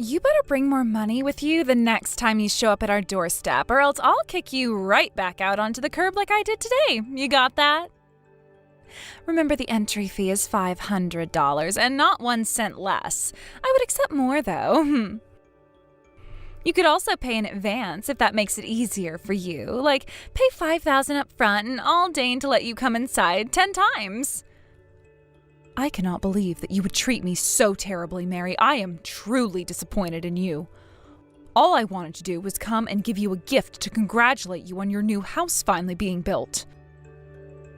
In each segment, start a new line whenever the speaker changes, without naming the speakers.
You better bring more money with you the next time you show up at our doorstep, or else I'll kick you right back out onto the curb like I did today. You got that? Remember, the entry fee is $500 and not 1 cent less. I would accept more, though. You could also pay in advance if that makes it easier for you. Like, pay $5,000 up front and I'll deign to let you come inside 10 times. I cannot believe that you would treat me so terribly, Mary. I am truly disappointed in you. All I wanted to do was come and give you a gift to congratulate you on your new house finally being built.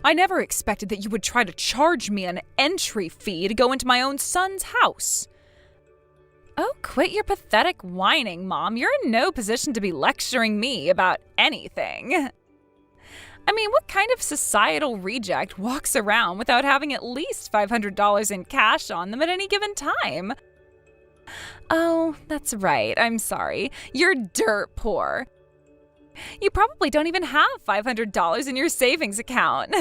I never expected that you would try to charge me an entry fee to go into my own son's house. Oh, quit your pathetic whining, Mom. You're in no position to be lecturing me about anything. I mean, what kind of societal reject walks around without having at least $500 in cash on them at any given time? Oh, that's right. I'm sorry. You're dirt poor. You probably don't even have $500 in your savings account.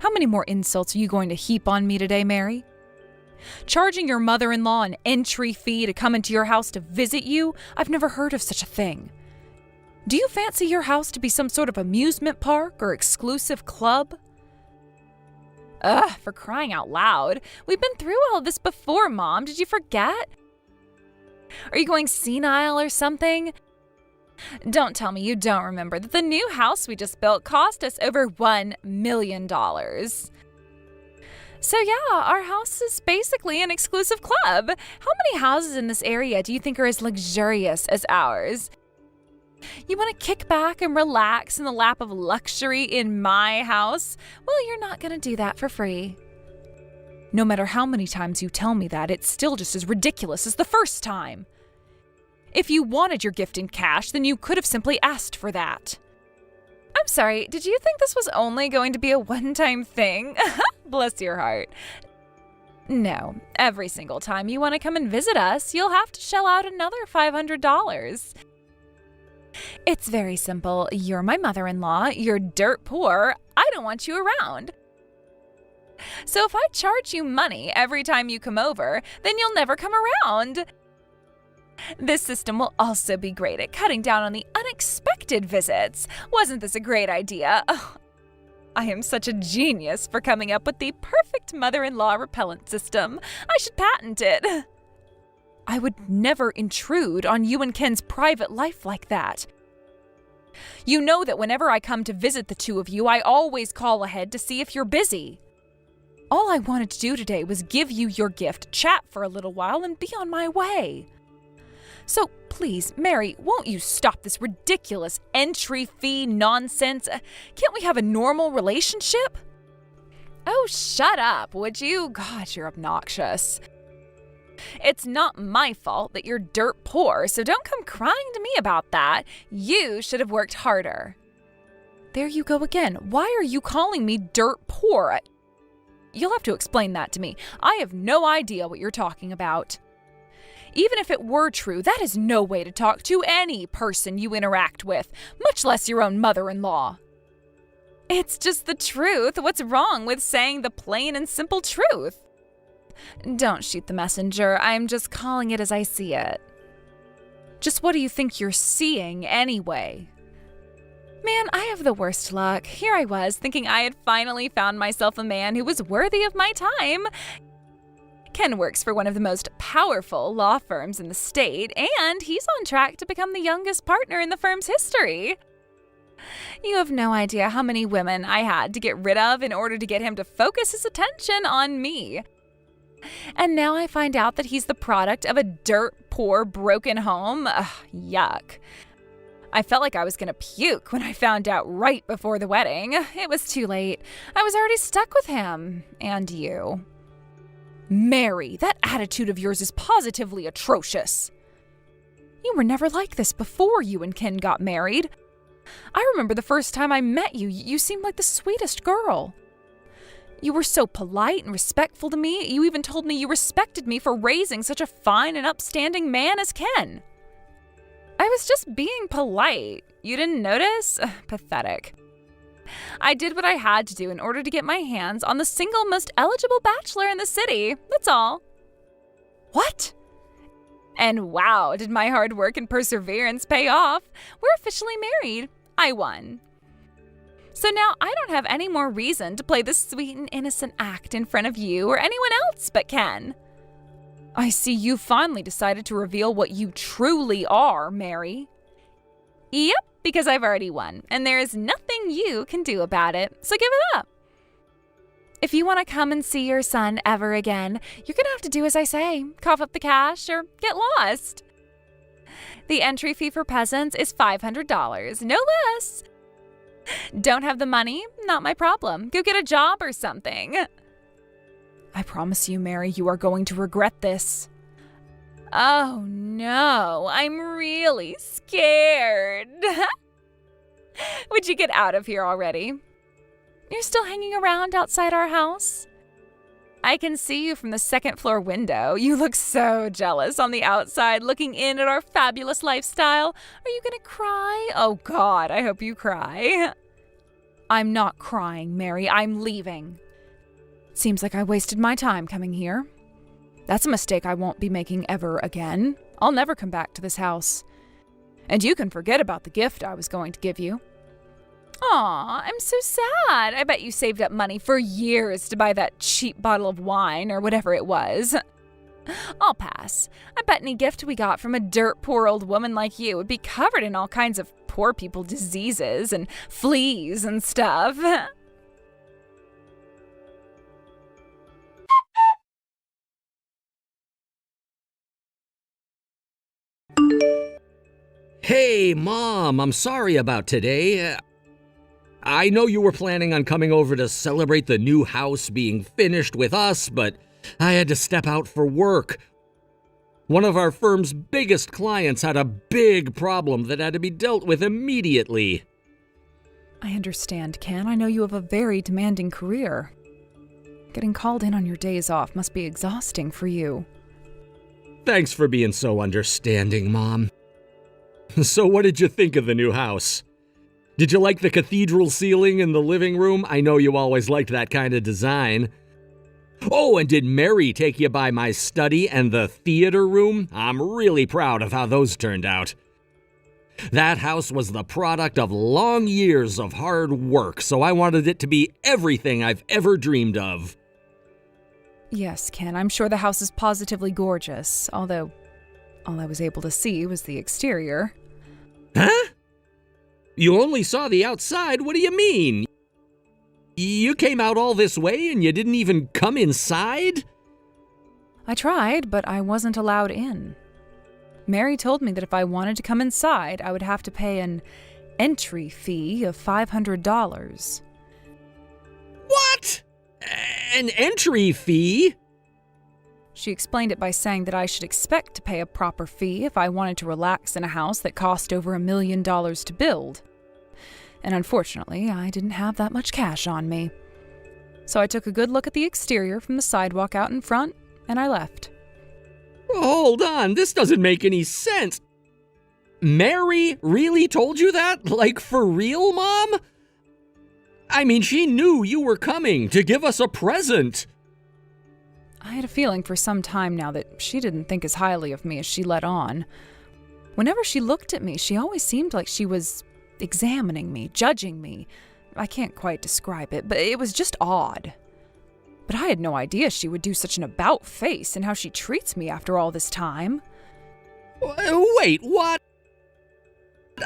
How many more insults are you going to heap on me today, Mary? Charging your mother-in-law an entry fee to come into your house to visit you? I've never heard of such a thing. Do you fancy your house to be some sort of amusement park or exclusive club? Ugh, for crying out loud. We've been through all this before, Mom.Id you forget? Are you going senile or something? Don't tell me you don't remember that the new house we just built cost us over $1 million. So yeah, our house is basically an exclusive club. How many houses in this area do you think are as luxurious as ours? You want to kick back and relax in the lap of luxury in my house? Well, you're not going to do that for free. No matter how many times you tell me that, it's still just as ridiculous as the first time. If you wanted your gift in cash, then you could have simply asked for that. I'm sorry, did you think this was only going to be a one-time thing? Bless your heart. No, every single time you want to come and visit us, you'll have to shell out another $500. It's very simple. You're my mother-in-law, you're dirt poor, I don't want you around. So if I charge you money every time you come over, then you'll never come around. This system will also be great at cutting down on the unexpected visits. Wasn't this a great idea? Oh, I am such a genius for coming up with the perfect mother-in-law repellent system. I should patent it. I would never intrude on you and Ken's private life like that. You know that whenever I come to visit the two of you, I always call ahead to see if you're busy. All I wanted to do today was give you your gift, chat for a little while, and be on my way. So please, Mary, won't you stop this ridiculous entry fee nonsense? Can't we have a normal relationship? Oh, shut up, would you? God, you're obnoxious. It's not my fault that you're dirt poor, so don't come crying to me about that. You should have worked harder. There you go again. Why are you calling me dirt poor? You'll have to explain that to me. I have no idea what you're talking about. Even if it were true, that is no way to talk to any person you interact with, much less your own mother-in-law. It's just the truth. What's wrong with saying the plain and simple truth? Don't shoot the messenger. I'm just calling it as I see it. Just what do you think you're seeing anyway? Man, I have the worst luck. Here I was, thinking I had finally found myself a man who was worthy of my time. Ken works for one of the most powerful law firms in the state, and he's on track to become the youngest partner in the firm's history. You have no idea how many women I had to get rid of in order to get him to focus his attention on me. And now I find out that he's the product of a dirt poor, broken home. Ugh, yuck. I felt like I was going to puke when I found out right before the wedding. It was too late. I was already stuck with him. And you. Mary, that attitude of yours is positively atrocious. You were never like this before you and Ken got married. I remember the first time I met you, you seemed like the sweetest girl. You were so polite and respectful to me. You even told me you respected me for raising such a fine and upstanding man as Ken. I was just being polite. You didn't notice? Pathetic. I did what I had to do in order to get my hands on the single most eligible bachelor in the city. That's all. What? And wow, did my hard work and perseverance pay off. We're officially married. I won. So now I don't have any more reason to play this sweet and innocent act in front of you or anyone else but Ken. I see you finally decided to reveal what you truly are, Mary. Yep, because I've already won, and there is nothing you can do about it, so give it up. If you want to come and see your son ever again, you're going to have to do as I say, cough up the cash or get lost. The entry fee for peasants is $500, no less. Don't have the money? Not my problem. Go get a job or something. I promise you, Mary, you are going to regret this. Oh no, I'm really scared. Would you get out of here already? You're still hanging around outside our house? I can see you from the second floor window. You look so jealous on the outside, looking in at our fabulous lifestyle. Are you gonna cry? Oh God, I hope you cry. I'm not crying, Mary. I'm leaving. Seems like I wasted my time coming here. That's a mistake I won't be making ever again. I'll never come back to this house. And you can forget about the gift I was going to give you. Aw, I'm so sad. I bet you saved up money for years to buy that cheap bottle of wine or whatever it was. I'll pass. I bet any gift we got from a dirt poor old woman like you would be covered in all kinds of poor people diseases and fleas and stuff.
Hey, Mom, I'm sorry about today. I know you were planning on coming over to celebrate the new house being finished with us, but I had to step out for work. One of our firm's biggest clients had a big problem that had to be dealt with immediately.
I understand, Ken. I know you have a very demanding career. Getting called in on your days off must be exhausting for you.
Thanks for being so understanding, Mom. So what did you think of the new house? Did you like the cathedral ceiling in the living room? I know you always liked that kind of design. Oh, and did Mary take you by my study and the theater room? I'm really proud of how those turned out. That house was the product of long years of hard work, so I wanted it to be everything I've ever dreamed of.
Yes, Ken, I'm sure the house is positively gorgeous, although all I was able to see was the exterior.
Huh? You only saw the outside? What do you mean? You came out all this way and you didn't even come inside?
I tried, but I wasn't allowed in. Mary told me that if I wanted to come inside, I would have to pay an entry fee of $500.
What? An entry fee?
She explained it by saying that I should expect to pay a proper fee if I wanted to relax in a house that cost over $1 million to build. And unfortunately, I didn't have that much cash on me. So I took a good look at the exterior from the sidewalk out in front, and I left.
Hold on, this doesn't make any sense. Mary really told you that? Like for real, Mom? I mean, she knew you were coming to give us a present.
I had a feeling for some time now that she didn't think as highly of me as she let on. Whenever she looked at me, she always seemed like she was examining me, judging me. I can't quite describe it, but it was just odd. But I had no idea she would do such an about face and how she treats me after all this time.
Wait, what?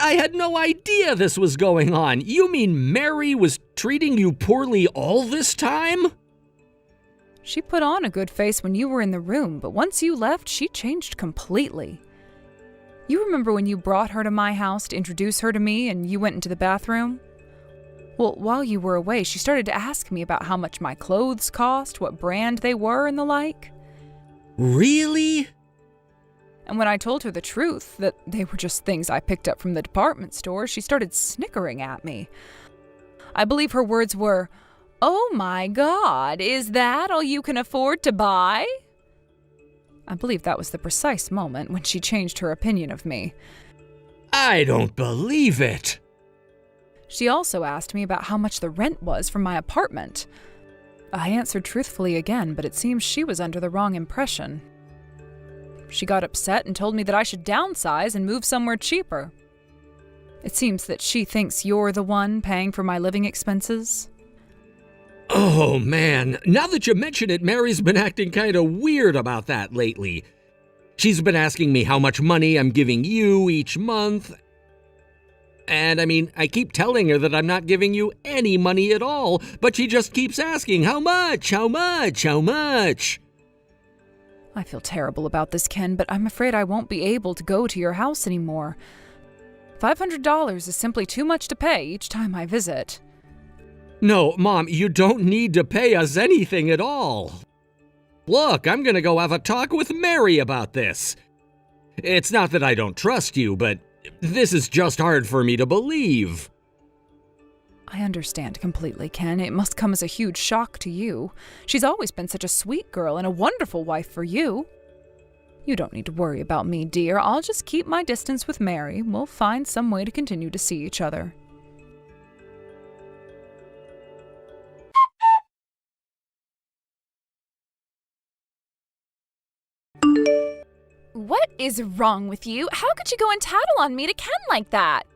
I had no idea this was going on. You mean Mary was treating you poorly all this time?
She put on a good face when you were in the room, but once you left, she changed completely. You remember when you brought her to my house to introduce her to me and you went into the bathroom? Well, while you were away, she started to ask me about how much my clothes cost, what brand they were, and the like.
Really?
And when I told her the truth, that they were just things I picked up from the department store, she started snickering at me. I believe her words were, "Oh my God, is that all you can afford to buy?" I believe that was the precise moment when she changed her opinion of me.
I don't believe it.
She also asked me about how much the rent was for my apartment. I answered truthfully again, but it seems she was under the wrong impression. She got upset and told me that I should downsize and move somewhere cheaper. It seems that she thinks you're the one paying for my living expenses.
Oh, man. Now that you mention it, Mary's been acting kind of weird about that lately. She's been asking me how much money I'm giving you each month. And I keep telling her that I'm not giving you any money at all, but she just keeps asking, how much, how much, how much?
I feel terrible about this, Ken, but I'm afraid I won't be able to go to your house anymore. $500 is simply too much to pay each time I visit.
No, Mom, you don't need to pay us anything at all. Look, I'm gonna go have a talk with Mary about this. It's not that I don't trust you, but this is just hard for me to believe.
I understand completely, Ken. It must come as a huge shock to you. She's always been such a sweet girl and a wonderful wife for you. You don't need to worry about me, dear. I'll just keep my distance with Mary. We'll find some way to continue to see each other. What is wrong with you? How could you go and tattle on me to Ken like that?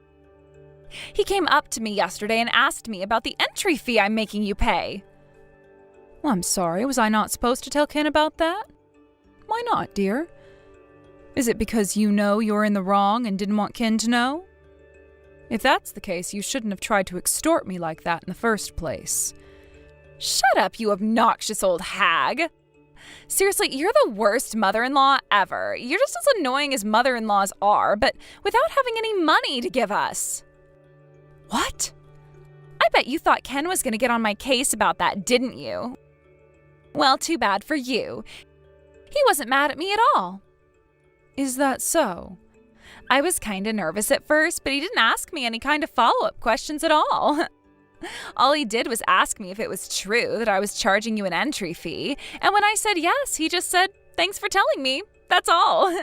He came up to me yesterday and asked me about the entry fee I'm making you pay. Well, I'm sorry. Was I not supposed to tell Ken about that? Why not, dear? Is it because you know you're in the wrong and didn't want Ken to know? If that's the case, you shouldn't have tried to extort me like that in the first place. Shut up, you obnoxious old hag. Seriously, you're the worst mother-in-law ever. You're just as annoying as mother-in-laws are, but without having any money to give us. What? I bet you thought Ken was going to get on my case about that, didn't you? Well, too bad for you. He wasn't mad at me at all. Is that so? I was kind of nervous at first, but he didn't ask me any kind of follow-up questions at all. All he did was ask me if it was true that I was charging you an entry fee, and when I said yes, he just said, "Thanks for telling me." That's all.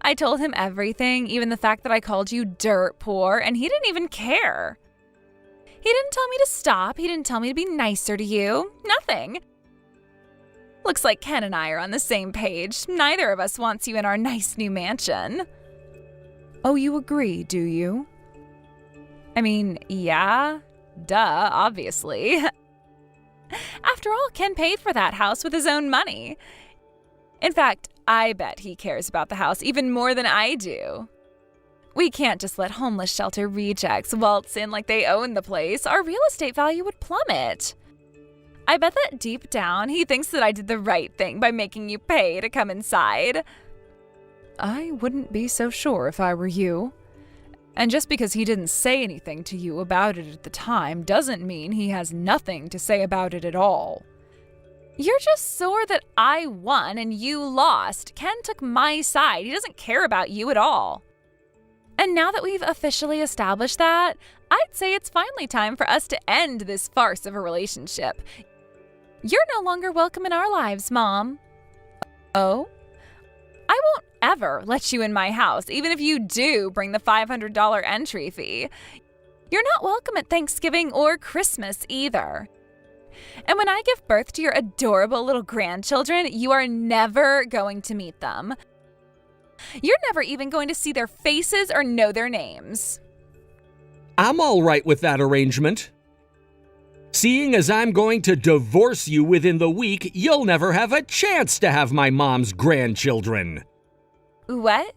I told him everything, even the fact that I called you dirt poor, and he didn't even care. He didn't tell me to stop. He didn't tell me to be nicer to you. Nothing. Looks like Ken and I are on the same page. Neither of us wants you in our nice new mansion. Oh, you agree, do you? Yeah. Duh, obviously. After all, Ken paid for that house with his own money. In fact, I bet he cares about the house even more than I do. We can't just let homeless shelter rejects waltz in like they own the place. Our real estate value would plummet. I bet that deep down he thinks that I did the right thing by making you pay to come inside. I wouldn't be so sure if I were you. And just because he didn't say anything to you about it at the time doesn't mean he has nothing to say about it at all. You're just sore that I won and you lost. Ken took my side. He doesn't care about you at all. And now that we've officially established that, I'd say it's finally time for us to end this farce of a relationship. You're no longer welcome in our lives, Mom. Oh? I won't ever let you in my house, even if you do bring the $500 entry fee. You're not welcome at Thanksgiving or Christmas either. And when I give birth to your adorable little grandchildren, you are never going to meet them. You're never even going to see their faces or know their names.
I'm all right with that arrangement. Seeing as I'm going to divorce you within the week, you'll never have a chance to have my mom's grandchildren.
What?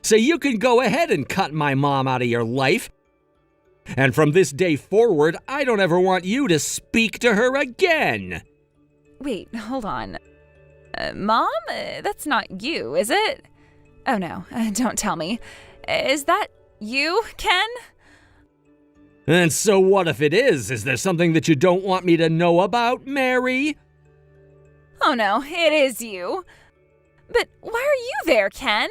So you can go ahead and cut my mom out of your life. And from this day forward, I don't ever want you to speak to her again.
Wait, hold on. Mom? That's not you, is it? Oh no, don't tell me. Is that you, Ken?
And so what if it is? Is there something that you don't want me to know about, Mary?
Oh no, it is you. But why are you there, Ken?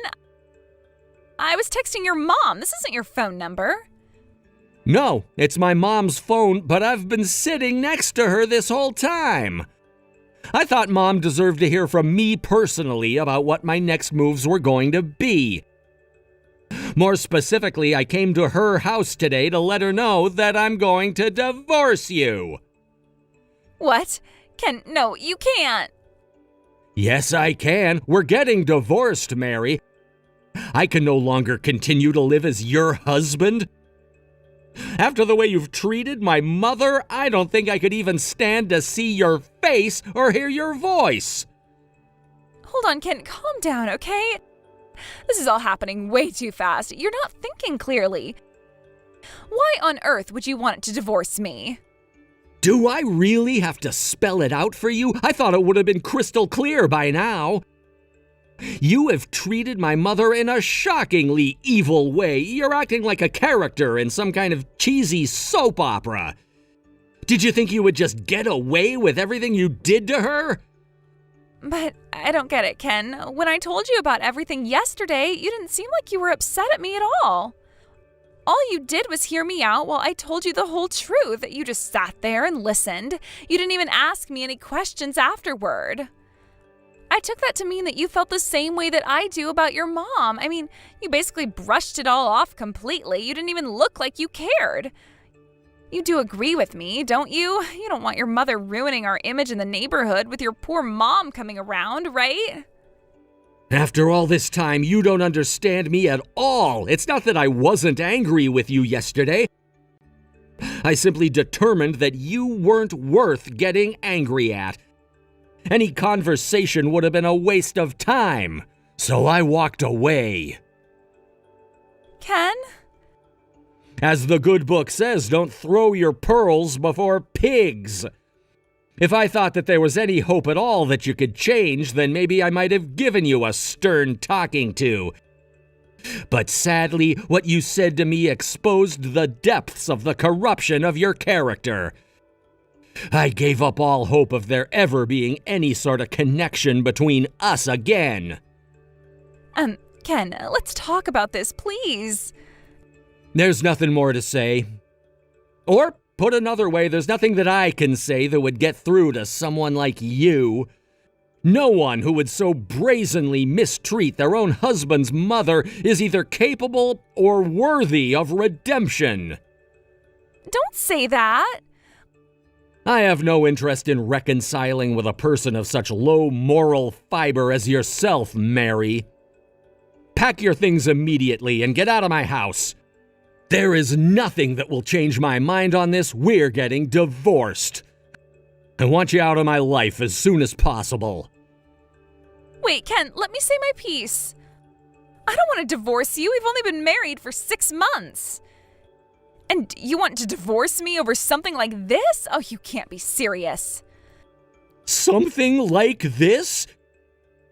I was texting your mom. This isn't your phone number.
No, it's my mom's phone, but I've been sitting next to her this whole time. I thought Mom deserved to hear from me personally about what my next moves were going to be. More specifically, I came to her house today to let her know that I'm going to divorce you.
What? Ken, no, you can't.
Yes, I can. We're getting divorced, Mary. I can no longer continue to live as your husband. After the way you've treated my mother, I don't think I could even stand to see your face or hear your voice.
Hold on, Ken, calm down, okay? This is all happening way too fast. You're not thinking clearly. Why on earth would you want to divorce me?
Do I really have to spell it out for you? I thought it would have been crystal clear by now. You have treated my mother in a shockingly evil way. You're acting like a character in some kind of cheesy soap opera. Did you think you would just get away with everything you did to her?
But I don't get it, Ken. When I told you about everything yesterday, you didn't seem like you were upset at me at all. All you did was hear me out while I told you the whole truth. You just sat there and listened. You didn't even ask me any questions afterward. I took that to mean that you felt the same way that I do about your mom. I mean, you basically brushed it all off completely. You didn't even look like you cared. You do agree with me, don't you? You don't want your mother ruining our image in the neighborhood with your poor mom coming around, right?
After all this time, you don't understand me at all. It's not that I wasn't angry with you yesterday. I simply determined that you weren't worth getting angry at. Any conversation would have been a waste of time, so I walked away.
Ken?
As the good book says, don't throw your pearls before pigs. If I thought that there was any hope at all that you could change, then maybe I might have given you a stern talking to. But sadly, what you said to me exposed the depths of the corruption of your character. I gave up all hope of there ever being any sort of connection between us again.
Ken, let's talk about this, please.
There's nothing more to say. Or, put another way, there's nothing that I can say that would get through to someone like you. No one who would so brazenly mistreat their own husband's mother is either capable or worthy of redemption.
Don't say that.
I have no interest in reconciling with a person of such low moral fiber as yourself, Mary. Pack your things immediately and get out of my house. There is nothing that will change my mind on this. We're getting divorced. I want you out of my life as soon as possible.
Wait, Ken, let me say my piece. I don't want to divorce you. We've only been married for 6 months. And you want to divorce me over something like this? Oh, you can't be serious.
Something like this?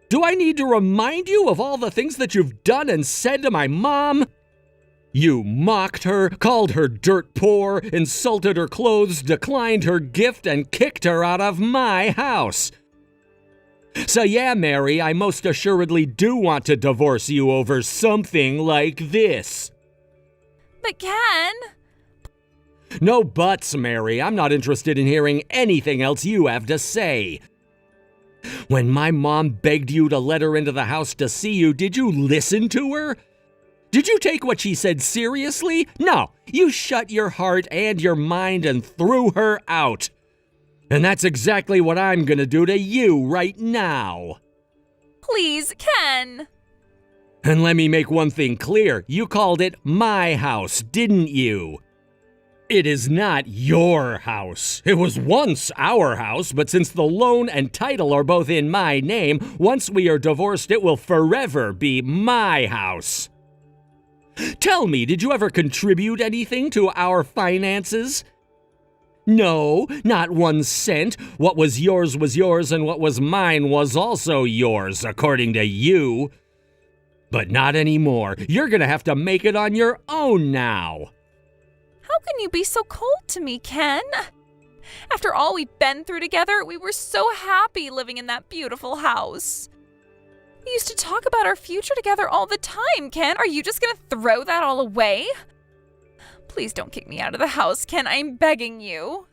Do I need to remind you of all the things that you've done and said to my mom? You mocked her, called her dirt poor, insulted her clothes, declined her gift, and kicked her out of my house. So yeah, Mary, I most assuredly do want to divorce you over something like this.
But Ken...
No buts, Mary. I'm not interested in hearing anything else you have to say. When my mom begged you to let her into the house to see you, did you listen to her? Did you take what she said seriously? No, you shut your heart and your mind and threw her out. And that's exactly what I'm gonna do to you right now.
Please, Ken.
And let me make one thing clear. You called it my house, didn't you? It is not your house. It was once our house, but since the loan and title are both in my name, once we are divorced, it will forever be my house. Tell me, did you ever contribute anything to our finances? No, not 1 cent. What was yours, and what was mine was also yours, according to you. But not anymore. You're gonna have to make it on your own now.
How can you be so cold to me, Ken? After all we've been through together, we were so happy living in that beautiful house. We used to talk about our future together all the time, Ken. Are you just gonna throw that all away? Please don't kick me out of the house, Ken. I'm begging you.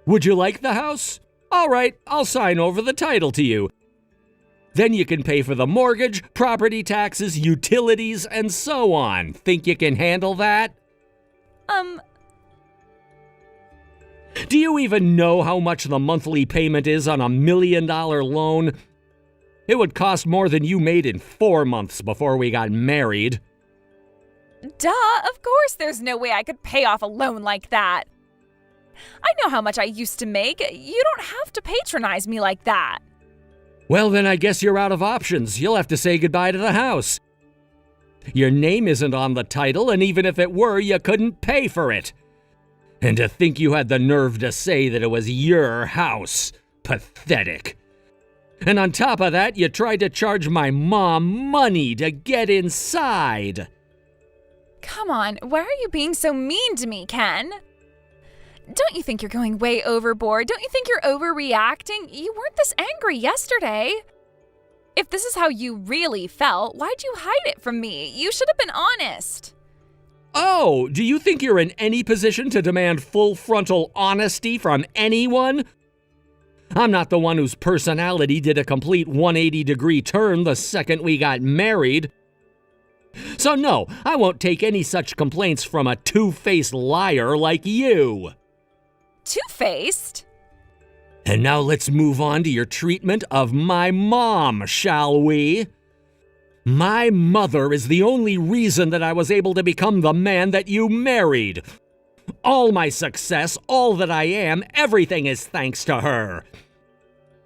Would you like the house? All right, I'll sign over the title to you. Then you can pay for the mortgage, property taxes, utilities, and so on. Think you can handle that? Do you even know how much the monthly payment is on a $1 million loan? It would cost more than you made in 4 months before we got married.
Duh, of course there's no way I could pay off a loan like that. I know how much I used to make. You don't have to patronize me like that.
Well, then I guess you're out of options. You'll have to say goodbye to the house. Your name isn't on the title, and even if it were, you couldn't pay for it. And to think you had the nerve to say that it was your house. Pathetic. And on top of that, you tried to charge my mom money to get inside.
Come on, why are you being so mean to me, Ken? Don't you think you're going way overboard? Don't you think you're overreacting? You weren't this angry yesterday. If this is how you really felt, why'd you hide it from me? You should have been honest.
Oh, do you think you're in any position to demand full frontal honesty from anyone? I'm not the one whose personality did a complete 180-degree turn the second we got married. So no, I won't take any such complaints from a two-faced liar like you.
Two-faced?
And now let's move on to your treatment of my mom, shall we? My mother is the only reason that I was able to become the man that you married. All my success, all that I am, everything is thanks to her.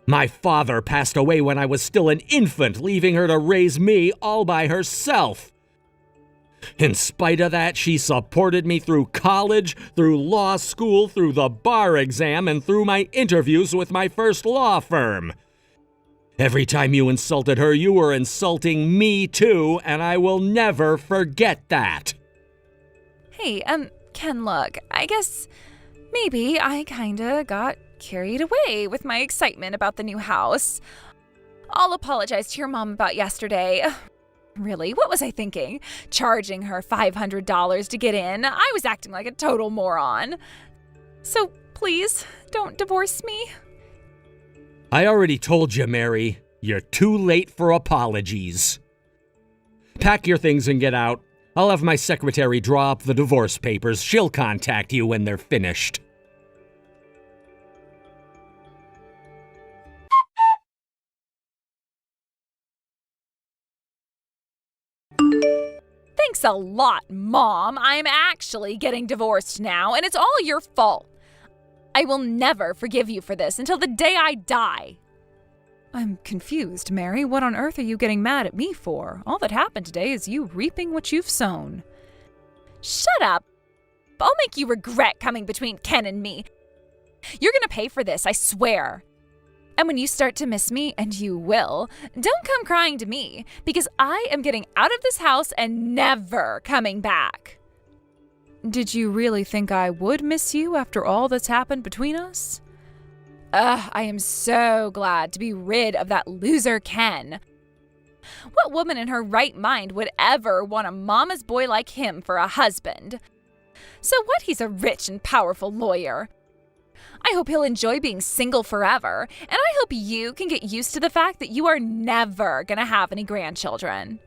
My father passed away when I was still an infant, leaving her to raise me all by herself. In spite of that, she supported me through college, through law school, through the bar exam, and through my interviews with my first law firm. Every time you insulted her, you were insulting me too, and I will never forget that.
Hey, Ken, look, I guess maybe I kinda got carried away with my excitement about the new house. I'll apologize to your mom about yesterday. Really, what was I thinking? Charging her $500 to get in? I was acting like a total moron. So please, don't divorce me.
I already told you, Mary. You're too late for apologies. Pack your things and get out. I'll have my secretary draw up the divorce papers. She'll contact you when they're finished.
Thanks a lot, Mom. I'm actually getting divorced now, and it's all your fault. I will never forgive you for this until the day I die. I'm confused, Mary. What on earth are you getting mad at me for? All that happened today is you reaping what you've sown. Shut up. I'll make you regret coming between Ken and me. You're gonna pay for this, I swear. And when you start to miss me, and you will, don't come crying to me, because I am getting out of this house and never coming back. Did you really think I would miss you after all that's happened between us? I am so glad to be rid of that loser Ken. What woman in her right mind would ever want a mama's boy like him for a husband? So what, he's a rich and powerful lawyer. I hope he'll enjoy being single forever, and I hope you can get used to the fact that you are never gonna have any grandchildren.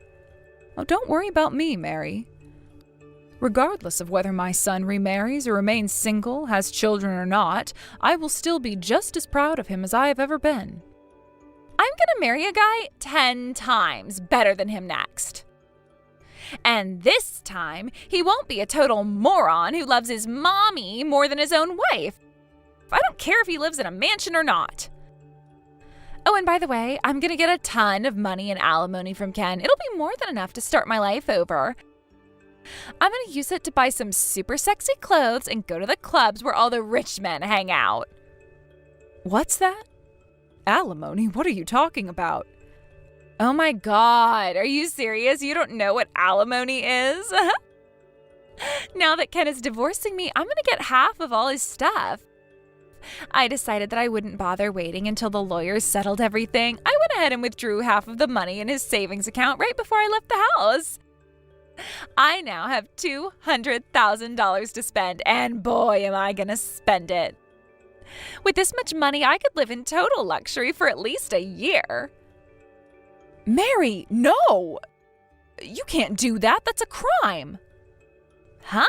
Oh, don't worry about me, Mary. Regardless of whether my son remarries or remains single, has children or not, I will still be just as proud of him as I have ever been. I'm gonna marry a guy 10 times better than him next. And this time, he won't be a total moron who loves his mommy more than his own wife. I don't care if he lives in a mansion or not. Oh, and by the way, I'm gonna get a ton of money in alimony from Ken. It'll be more than enough to start my life over. I'm gonna use it to buy some super sexy clothes and go to the clubs where all the rich men hang out. What's that? Alimony? What are you talking about? Oh my God, are you serious? You don't know what alimony is? Now that Ken is divorcing me, I'm gonna get half of all his stuff. I decided that I wouldn't bother waiting until the lawyers settled everything. I went ahead and withdrew half of the money in his savings account right before I left the house. I now have $200,000 to spend, and boy, am I gonna spend it. With this much money, I could live in total luxury for at least a year. Mary, no! You can't do that. That's a crime. Huh?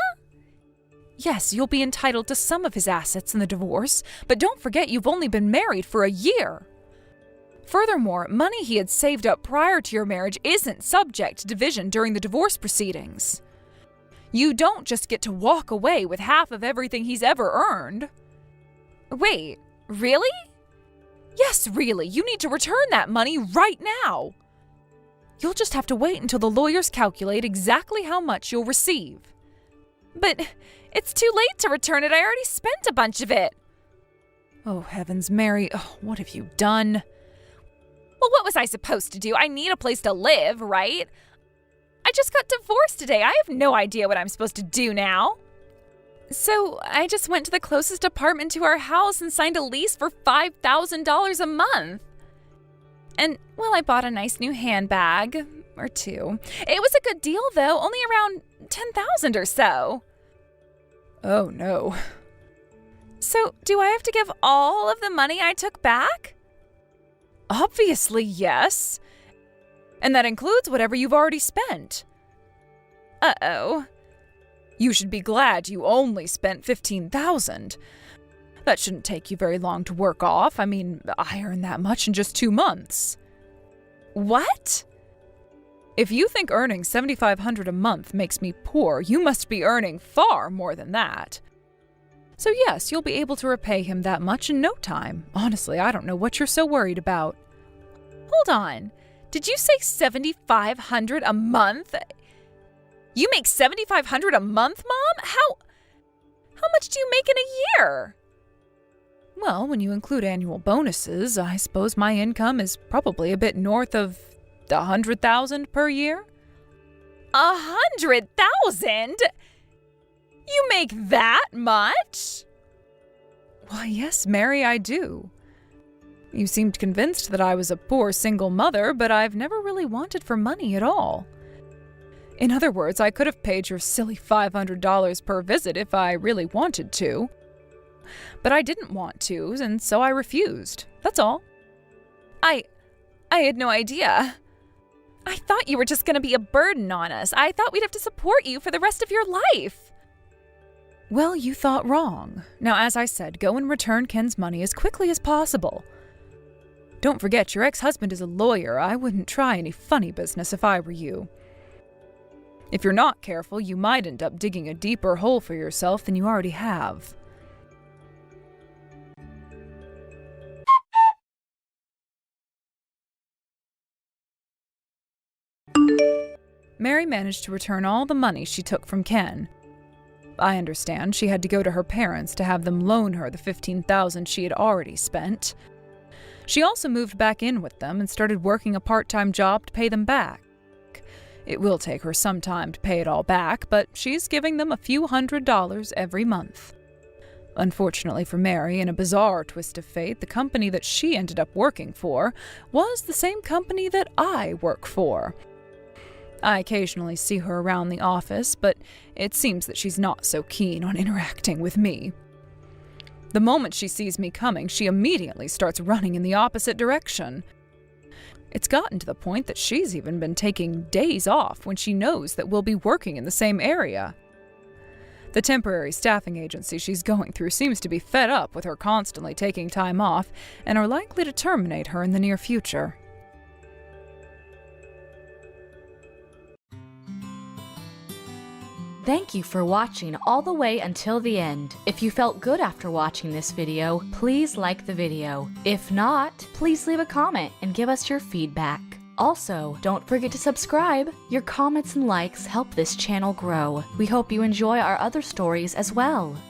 Yes, you'll be entitled to some of his assets in the divorce, but don't forget you've only been married for a year. Furthermore, money he had saved up prior to your marriage isn't subject to division during the divorce proceedings. You don't just get to walk away with half of everything he's ever earned. Wait, really? Yes, really. You need to return that money right now. You'll just have to wait until the lawyers calculate exactly how much you'll receive. But it's too late to return it. I already spent a bunch of it. Oh, heavens, Mary. Oh, what have you done? Well, what was I supposed to do? I need a place to live, right? I just got divorced today. I have no idea what I'm supposed to do now. So I just went to the closest apartment to our house and signed a lease for $5,000 a month. And, well, I bought a nice new handbag, or two. It was a good deal, though, only around $10,000 or so. Oh, no. So, do I have to give all of the money I took back? Obviously, yes. And that includes whatever you've already spent. Uh-oh. You should be glad you only spent $15,000. That shouldn't take you very long to work off. I mean, I earned that much in just 2 months. What? If you think earning $7,500 a month makes me poor, you must be earning far more than that. So yes, you'll be able to repay him that much in no time. Honestly, I don't know what you're so worried about. Hold on. Did you say $7,500 a month? You make $7,500 a month, Mom? How much do you make in a year? Well, when you include annual bonuses, I suppose my income is probably a bit north of $100,000 per year. $100,000? You make that much? Why, yes, Mary, I do. You seemed convinced that I was a poor single mother, but I've never really wanted for money at all. In other words, I could have paid your silly $500 per visit if I really wanted to. But I didn't want to, and so I refused. That's all. I had no idea. I thought you were just going to be a burden on us. I thought we'd have to support you for the rest of your life. Well, you thought wrong. Now, as I said, go and return Ken's money as quickly as possible. Don't forget, your ex-husband is a lawyer. I wouldn't try any funny business if I were you. If you're not careful, you might end up digging a deeper hole for yourself than you already have. Mary managed to return all the money she took from Ken. I understand she had to go to her parents to have them loan her the $15,000 she had already spent. She also moved back in with them and started working a part-time job to pay them back. It will take her some time to pay it all back, but she's giving them a few $100s every month. Unfortunately for Mary, in a bizarre twist of fate, the company that she ended up working for was the same company that I work for. I occasionally see her around the office, but it seems that she's not so keen on interacting with me. The moment she sees me coming, she immediately starts running in the opposite direction. It's gotten to the point that she's even been taking days off when she knows that we'll be working in the same area. The temporary staffing agency she's going through seems to be fed up with her constantly taking time off and are likely to terminate her in the near future.
Thank you for watching all the way until the end. If you felt good after watching this video, please like the video. If not, please leave a comment and give us your feedback. Also, don't forget to subscribe. Your comments and likes help this channel grow. We hope you enjoy our other stories as well.